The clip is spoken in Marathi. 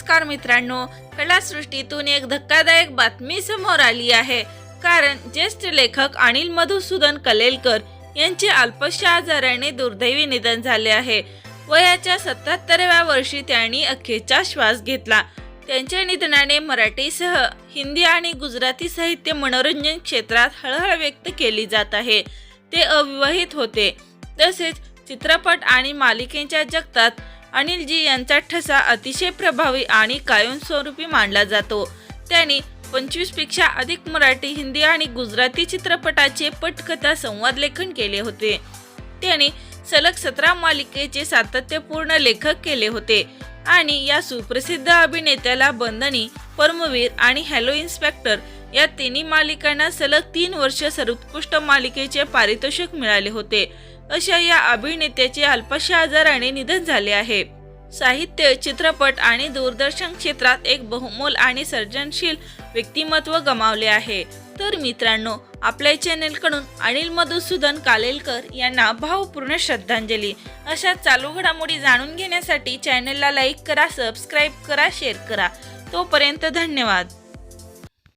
नमस्कार मित्रांनो, कलासृष्टीतून एक धक्कादायक बातमी समोर आली आहे. कारण ज्येष्ठ लेखक अनिल मधुसूदन कलेलकर यांचे अल्पशा आजाराने दुर्दैवी निधन झाले आहे. वयाच्या 77व्या वर्षी त्यांनी अखेरचा श्वास घेतला. त्यांच्या निधनाने मराठीसह हिंदी आणि गुजराती साहित्य मनोरंजन क्षेत्रात हळहळ व्यक्त केली जात आहे. ते अविवाहित होते. तसेच चित्रपट आणि मालिकेच्या जगतात अनिलजी यांचा ठसा अतिशय प्रभावी आणि कायमस्वरूपी मानला जातो. त्यांनी 25 पेक्षा अधिक मराठी, हिंदी आणि गुजराती चित्रपटाचे पटकथा संवाद लेखन केले होते. त्यांनी सलग 17 मालिकेचे सातत्यपूर्ण लेखक केले होते आणि या सुप्रसिद्ध अभिनेत्याला बंदनी, परमवीर आणि हॅलो इन्स्पेक्टर या तिन्ही मालिकांना सलग 3 वर्ष सर्वोत्कृष्ट मालिकेचे पारितोषिक मिळाले होते. अशा या अभिनेत्याचे अल्पशा आजाराने निधन झाले आहे. साहित्य, चित्रपट आणि दूरदर्शन क्षेत्रात एक बहुमोल आणि सर्जनशील व्यक्तिमत्व गमावले आहे. तर मित्रांनो, आपल्या चॅनेलकडून अनिल मधुसूदन कालेलकर यांना भावपूर्ण श्रद्धांजली. अशा चालू घडामोडी जाणून घेण्यासाठी चॅनेलला लाईक करा, सबस्क्राईब करा, शेअर करा. तोपर्यंत धन्यवाद.